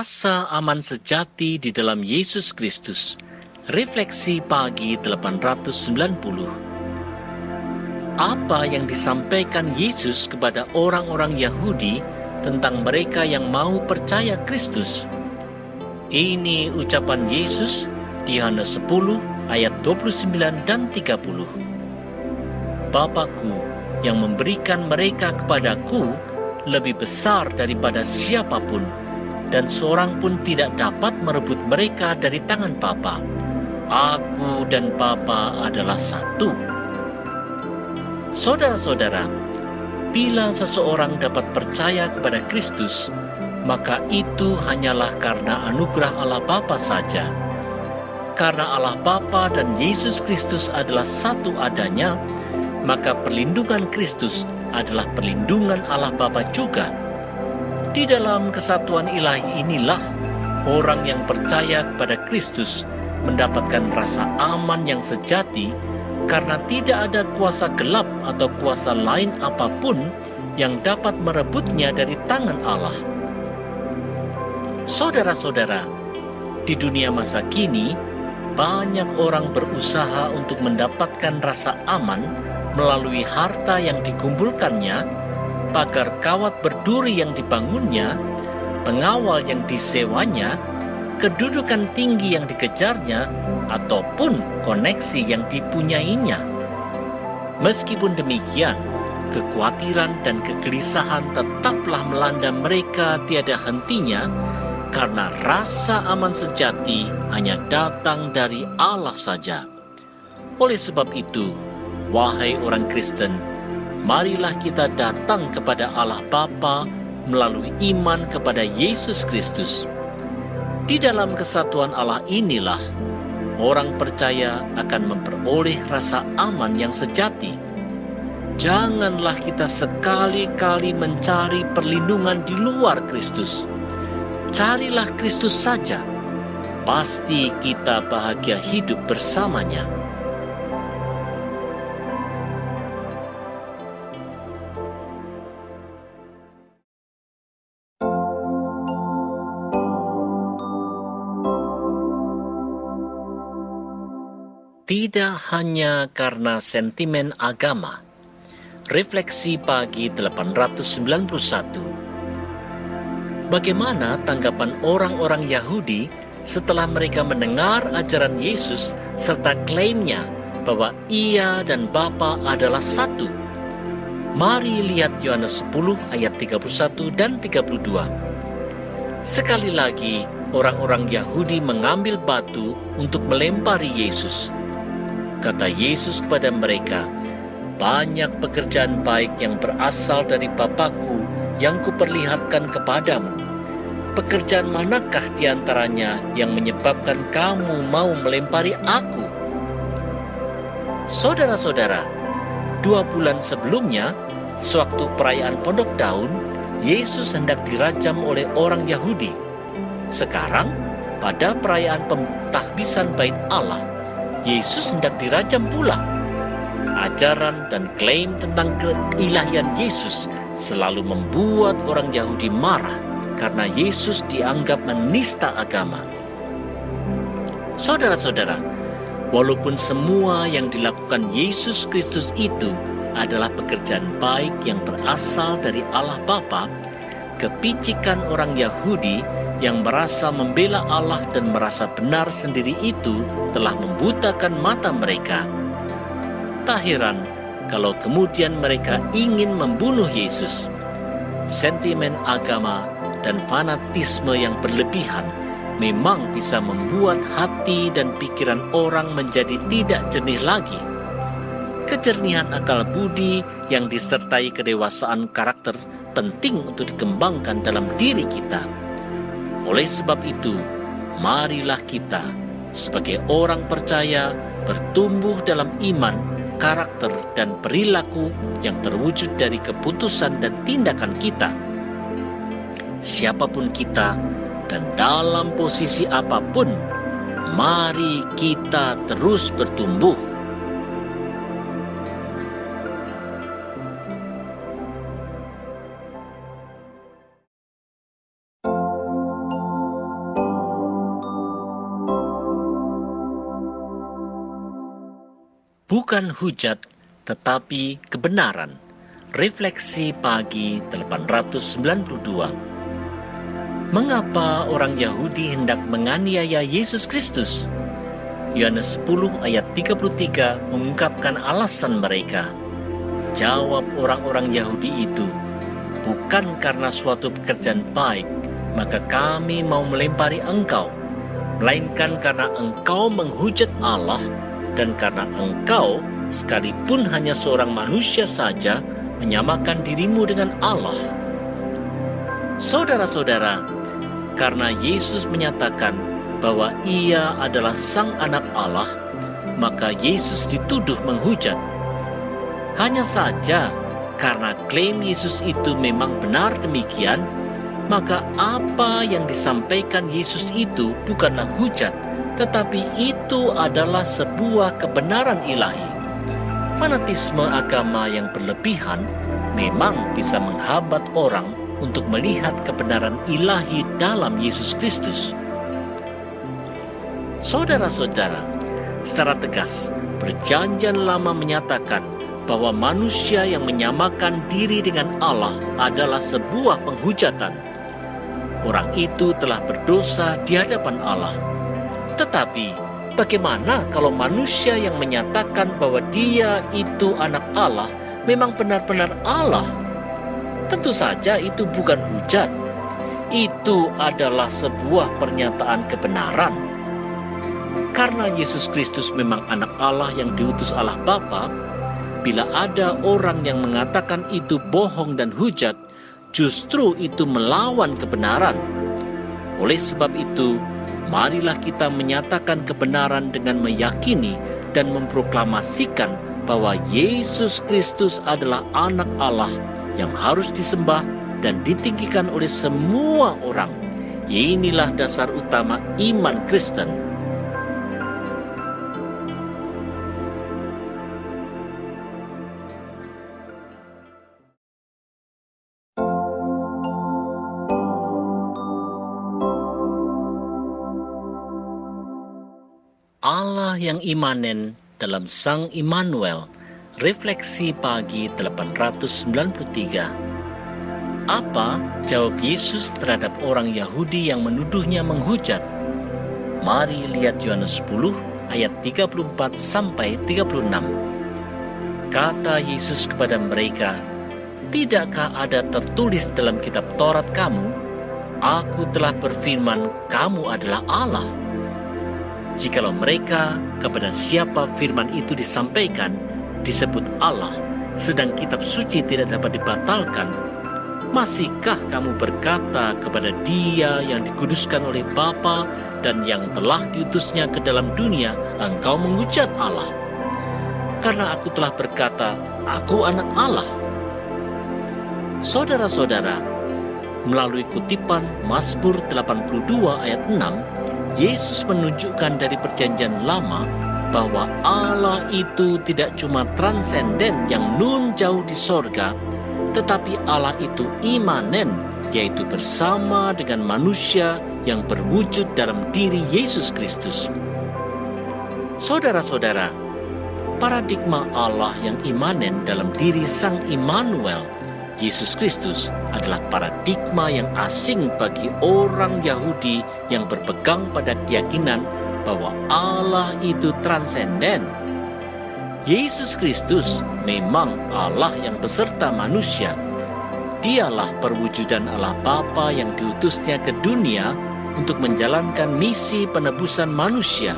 Rasa aman sejati di dalam Yesus Kristus. Refleksi pagi 890. Apa yang disampaikan Yesus kepada orang-orang Yahudi tentang mereka yang mau percaya Kristus? Ini ucapan Yesus di Yohanes 10 ayat 29 dan 30. Bapa-Ku yang memberikan mereka kepadaku lebih besar daripada siapapun, dan seorang pun tidak dapat merebut mereka dari tangan Bapa. Aku dan Bapa adalah satu. Saudara-saudara, bila seseorang dapat percaya kepada Kristus, maka itu hanyalah karena anugerah Allah Bapa saja. Karena Allah Bapa dan Yesus Kristus adalah satu adanya, maka perlindungan Kristus adalah perlindungan Allah Bapa juga. Di dalam kesatuan ilahi inilah orang yang percaya kepada Kristus mendapatkan rasa aman yang sejati, karena tidak ada kuasa gelap atau kuasa lain apapun yang dapat merebutnya dari tangan Allah. Saudara-saudara, di dunia masa kini, banyak orang berusaha untuk mendapatkan rasa aman melalui harta yang dikumpulkannya, pagar kawat berduri yang dibangunnya, pengawal yang disewanya, kedudukan tinggi yang dikejarnya, ataupun koneksi yang dipunyainya. Meskipun demikian, kekhawatiran dan kegelisahan tetaplah melanda mereka tiada hentinya, karena rasa aman sejati hanya datang dari Allah saja. Oleh sebab itu, wahai orang Kristen, marilah kita datang kepada Allah Bapa melalui iman kepada Yesus Kristus. Di dalam kesatuan Allah inilah orang percaya akan memperoleh rasa aman yang sejati. Janganlah kita sekali-kali mencari perlindungan di luar Kristus. Carilah Kristus saja. Pasti kita bahagia hidup bersamanya. Tidak hanya karena sentimen agama. Refleksi pagi 891. Bagaimana tanggapan orang-orang Yahudi setelah mereka mendengar ajaran Yesus serta klaimnya bahwa Ia dan Bapa adalah satu? Mari lihat Yohanes 10 ayat 31 dan 32. Sekali lagi, orang-orang Yahudi mengambil batu untuk melempari Yesus. Kata Yesus kepada mereka, "Banyak pekerjaan baik yang berasal dari Bapa-Ku yang kuperlihatkan kepadamu. Pekerjaan manakah di antaranya yang menyebabkan kamu mau melempari Aku?" Saudara-saudara, 2 bulan sebelumnya, sewaktu perayaan Pondok Daun, Yesus hendak dirajam oleh orang Yahudi. Sekarang, pada perayaan pentahbisan Bait Allah, Yesus hendak dirajam pula. Ajaran dan klaim tentang keilahian Yesus selalu membuat orang Yahudi marah karena Yesus dianggap menista agama. Saudara-saudara, walaupun semua yang dilakukan Yesus Kristus itu adalah pekerjaan baik yang berasal dari Allah Bapa, kepicikan orang Yahudi yang merasa membela Allah dan merasa benar sendiri itu telah membutakan mata mereka. Tak heran kalau kemudian mereka ingin membunuh Yesus. Sentimen agama dan fanatisme yang berlebihan memang bisa membuat hati dan pikiran orang menjadi tidak jernih lagi. Kejernihan akal budi yang disertai kedewasaan karakter penting untuk dikembangkan dalam diri kita. Oleh sebab itu, marilah kita sebagai orang percaya bertumbuh dalam iman, karakter, dan perilaku yang terwujud dari keputusan dan tindakan kita. Siapapun kita dan dalam posisi apapun, mari kita terus bertumbuh. bukan hujat, tetapi kebenaran. Refleksi pagi 892. Mengapa orang Yahudi hendak menganiaya Yesus Kristus? Yohanes 10 ayat 33 mengungkapkan alasan mereka. Jawab orang-orang Yahudi itu, bukan karena suatu pekerjaan baik, maka kami mau melempari engkau, melainkan karena engkau menghujat Allah, dan karena engkau, sekalipun hanya seorang manusia saja, menyamakan dirimu dengan Allah. Saudara-saudara, karena Yesus menyatakan bahwa Ia adalah Sang Anak Allah, maka Yesus dituduh menghujat. Hanya saja, karena klaim Yesus itu memang benar demikian, maka apa yang disampaikan Yesus itu bukanlah hujat, tetapi itu adalah sebuah kebenaran ilahi. Fanatisme agama yang berlebihan memang bisa menghambat orang untuk melihat kebenaran ilahi dalam Yesus Kristus. Saudara-saudara, secara tegas, Perjanjian Lama menyatakan bahwa manusia yang menyamakan diri dengan Allah adalah sebuah penghujatan. Orang itu telah berdosa di hadapan Allah. Tetapi, bagaimana kalau manusia yang menyatakan bahwa dia itu anak Allah memang benar-benar Allah? Tentu saja itu bukan hujat. Itu adalah sebuah pernyataan kebenaran. Karena Yesus Kristus memang anak Allah yang diutus Allah Bapa, bila ada orang yang mengatakan itu bohong dan hujat, justru itu melawan kebenaran. Oleh sebab itu, marilah kita menyatakan kebenaran dengan meyakini dan memproklamasikan bahwa Yesus Kristus adalah anak Allah yang harus disembah dan ditinggikan oleh semua orang. Inilah dasar utama iman Kristen. Allah yang imanen dalam Sang Immanuel. Refleksi pagi 893. Apa jawab Yesus terhadap orang Yahudi yang menuduhnya menghujat? Mari lihat Yohanes 10 ayat 34 sampai 36. Kata Yesus kepada mereka, "Tidakkah ada tertulis dalam kitab Taurat kamu, Aku telah berfirman, kamu adalah Allah?" Jikalau mereka kepada siapa firman itu disampaikan disebut Allah, sedang kitab suci tidak dapat dibatalkan, masihkah kamu berkata kepada Dia yang dikuduskan oleh Bapa dan yang telah diutusnya ke dalam dunia, engkau menghujat Allah? Karena aku telah berkata, aku anak Allah. Saudara-saudara, melalui kutipan Mazmur 82 ayat 6, Yesus menunjukkan dari Perjanjian Lama bahwa Allah itu tidak cuma transenden yang nun jauh di sorga, tetapi Allah itu imanen, yaitu bersama dengan manusia yang berwujud dalam diri Yesus Kristus. Saudara-saudara, paradigma Allah yang imanen dalam diri Sang Immanuel, Yesus Kristus, adalah paradigma yang asing bagi orang Yahudi yang berpegang pada keyakinan bahwa Allah itu transenden. Yesus Kristus memang Allah yang beserta manusia. Dialah perwujudan Allah Bapa yang diutusnya ke dunia untuk menjalankan misi penebusan manusia.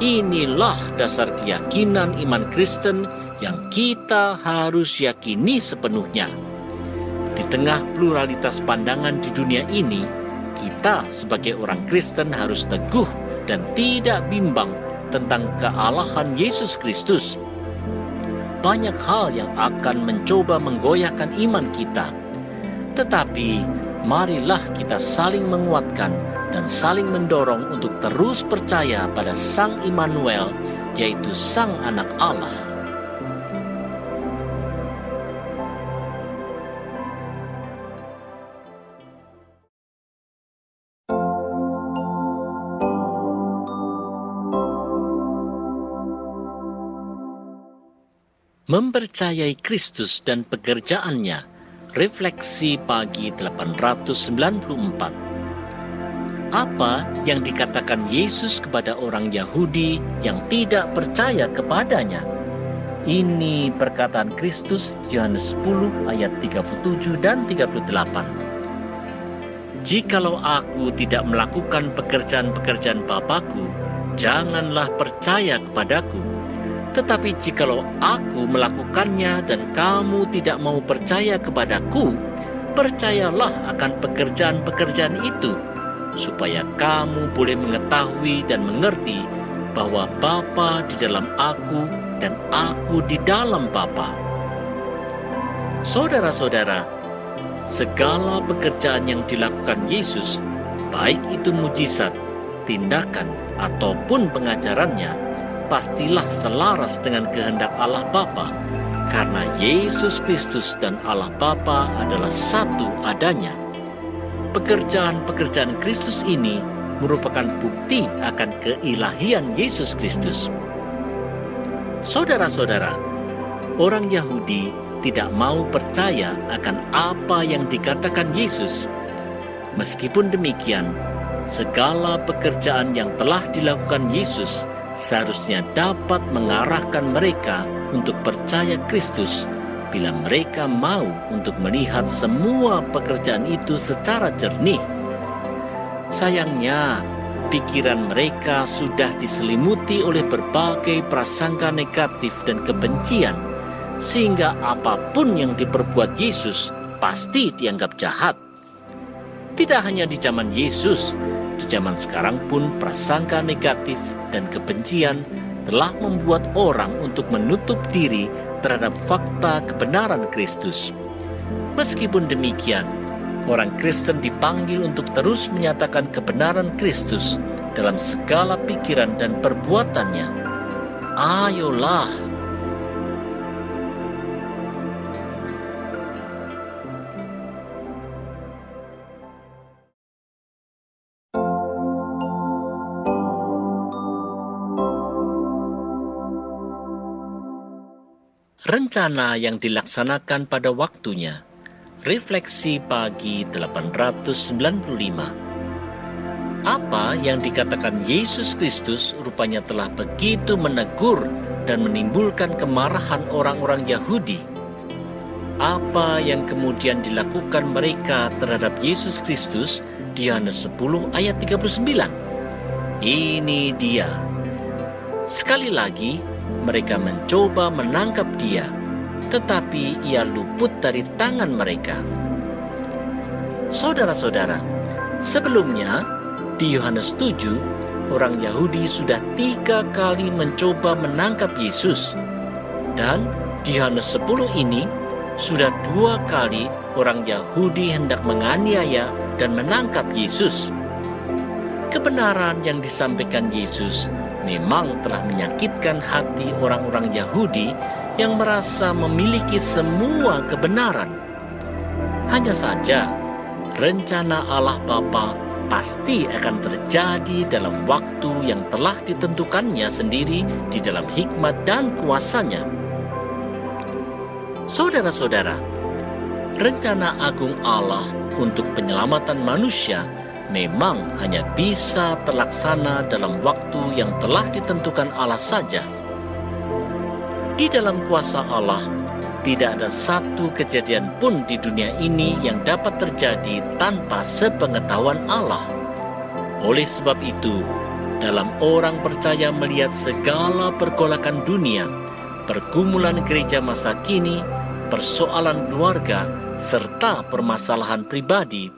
Inilah dasar keyakinan iman Kristen yang kita harus yakini sepenuhnya. Di tengah pluralitas pandangan di dunia ini, kita sebagai orang Kristen harus teguh dan tidak bimbang tentang kealahan Yesus Kristus. Banyak hal yang akan mencoba menggoyahkan iman kita. Tetapi marilah kita saling menguatkan dan saling mendorong untuk terus percaya pada Sang Immanuel, yaitu Sang Anak Allah. Mempercayai Kristus dan pekerjaannya. Refleksi pagi 894. Apa yang dikatakan Yesus kepada orang Yahudi yang tidak percaya kepadanya? Ini perkataan Kristus, Yohanes 10 ayat 37 dan 38. Jikalau aku tidak melakukan pekerjaan-pekerjaan Bapa-Ku, janganlah percaya kepadaku. Tetapi jikalau aku melakukannya dan kamu tidak mau percaya kepadaku, percayalah akan pekerjaan-pekerjaan itu, supaya kamu boleh mengetahui dan mengerti bahwa Bapa di dalam aku dan aku di dalam Bapa. Saudara-saudara, segala pekerjaan yang dilakukan Yesus, baik itu mujizat, tindakan, ataupun pengajarannya, pastilah selaras dengan kehendak Allah Bapa, karena Yesus Kristus dan Allah Bapa adalah satu adanya. Pekerjaan-pekerjaan Kristus ini merupakan bukti akan keilahian Yesus Kristus. Saudara-saudara, orang Yahudi tidak mau percaya akan apa yang dikatakan Yesus. Meskipun demikian, segala pekerjaan yang telah dilakukan Yesus seharusnya dapat mengarahkan mereka untuk percaya Kristus bila mereka mau untuk melihat semua pekerjaan itu secara jernih. Sayangnya, pikiran mereka sudah diselimuti oleh berbagai prasangka negatif dan kebencian, sehingga apapun yang diperbuat Yesus pasti dianggap jahat. Tidak hanya di zaman Yesus, di zaman sekarang pun prasangka negatif dan kebencian telah membuat orang untuk menutup diri terhadap fakta kebenaran Kristus. Meskipun demikian, orang Kristen dipanggil untuk terus menyatakan kebenaran Kristus dalam segala pikiran dan perbuatannya. Ayolah. Rencana yang dilaksanakan pada waktunya. Refleksi pagi 895. Apa yang dikatakan Yesus Kristus rupanya telah begitu menegur dan menimbulkan kemarahan orang-orang Yahudi. Apa yang kemudian dilakukan mereka terhadap Yesus Kristus di Yohanes 10 ayat 39? Ini dia. Sekali lagi, mereka mencoba menangkap dia, tetapi ia luput dari tangan mereka. Saudara-saudara, sebelumnya di Yohanes 7, orang Yahudi sudah 3 kali mencoba menangkap Yesus. Dan di Yohanes 10 ini, sudah 2 kali orang Yahudi hendak menganiaya dan menangkap Yesus. Kebenaran yang disampaikan Yesus memang telah menyakitkan hati orang-orang Yahudi yang merasa memiliki semua kebenaran. Hanya saja, rencana Allah Bapa pasti akan terjadi dalam waktu yang telah ditentukannya sendiri di dalam hikmat dan kuasanya. Saudara-saudara, rencana agung Allah untuk penyelamatan manusia memang hanya bisa terlaksana dalam waktu yang telah ditentukan Allah saja. Di dalam kuasa Allah, tidak ada satu kejadian pun di dunia ini yang dapat terjadi tanpa sepengetahuan Allah. Oleh sebab itu, dalam orang percaya melihat segala pergolakan dunia, pergumulan gereja masa kini, persoalan keluarga, serta permasalahan pribadi,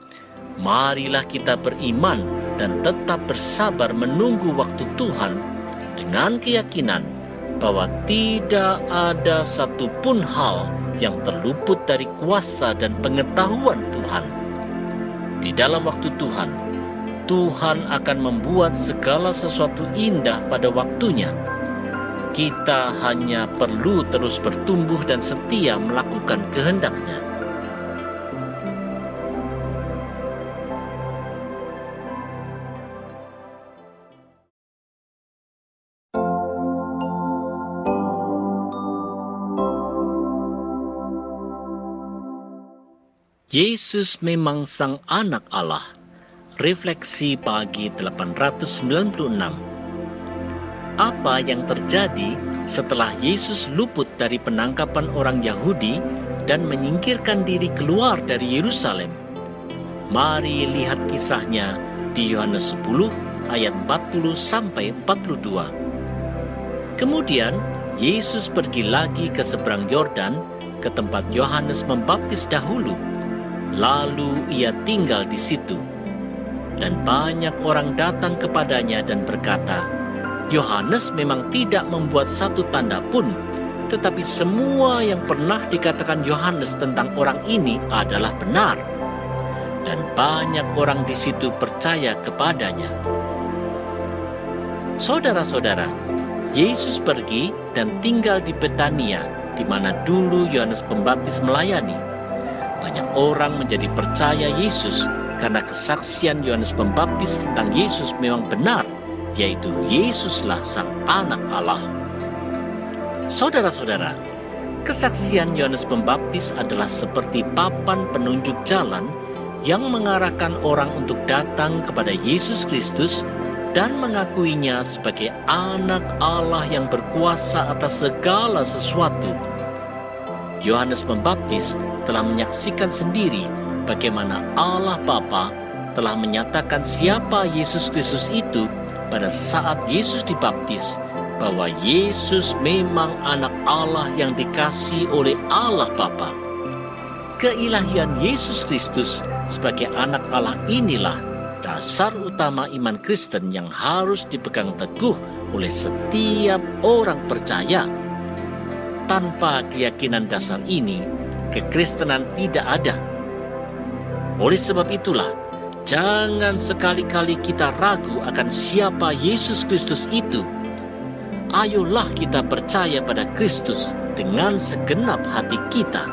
marilah kita beriman dan tetap bersabar menunggu waktu Tuhan dengan keyakinan bahwa tidak ada satupun hal yang terluput dari kuasa dan pengetahuan Tuhan. Di dalam waktu Tuhan, Tuhan akan membuat segala sesuatu indah pada waktunya. Kita hanya perlu terus bertumbuh dan setia melakukan kehendak-Nya. Yesus memang Sang Anak Allah. Refleksi pagi 896. Apa yang terjadi setelah Yesus luput dari penangkapan orang Yahudi dan menyingkirkan diri keluar dari Yerusalem? Mari lihat kisahnya di Yohanes 10 ayat 40 sampai 42. Kemudian Yesus pergi lagi ke seberang Yordan, ke tempat Yohanes membaptis dahulu. Lalu ia tinggal di situ. Dan banyak orang datang kepadanya dan berkata, Yohanes memang tidak membuat satu tanda pun, tetapi semua yang pernah dikatakan Yohanes tentang orang ini adalah benar. Dan banyak orang di situ percaya kepadanya. Saudara-saudara, Yesus pergi dan tinggal di Betania, di mana dulu Yohanes Pembaptis melayani. Banyak orang menjadi percaya Yesus karena kesaksian Yohanes Pembaptis tentang Yesus memang benar, yaitu Yesuslah Sang Anak Allah. Saudara-saudara, kesaksian Yohanes Pembaptis adalah seperti papan penunjuk jalan yang mengarahkan orang untuk datang kepada Yesus Kristus dan mengakuinya sebagai Anak Allah yang berkuasa atas segala sesuatu. Yohanes Pembaptis telah menyaksikan sendiri bagaimana Allah Bapa telah menyatakan siapa Yesus Kristus itu pada saat Yesus dibaptis, bahwa Yesus memang Anak Allah yang dikasihi oleh Allah Bapa. Keilahian Yesus Kristus sebagai Anak Allah inilah dasar utama iman Kristen yang harus dipegang teguh oleh setiap orang percaya. Tanpa keyakinan dasar ini, kekristenan tidak ada. Oleh sebab itulah, jangan sekali-kali kita ragu akan siapa Yesus Kristus itu. Ayolah kita percaya pada Kristus dengan segenap hati kita.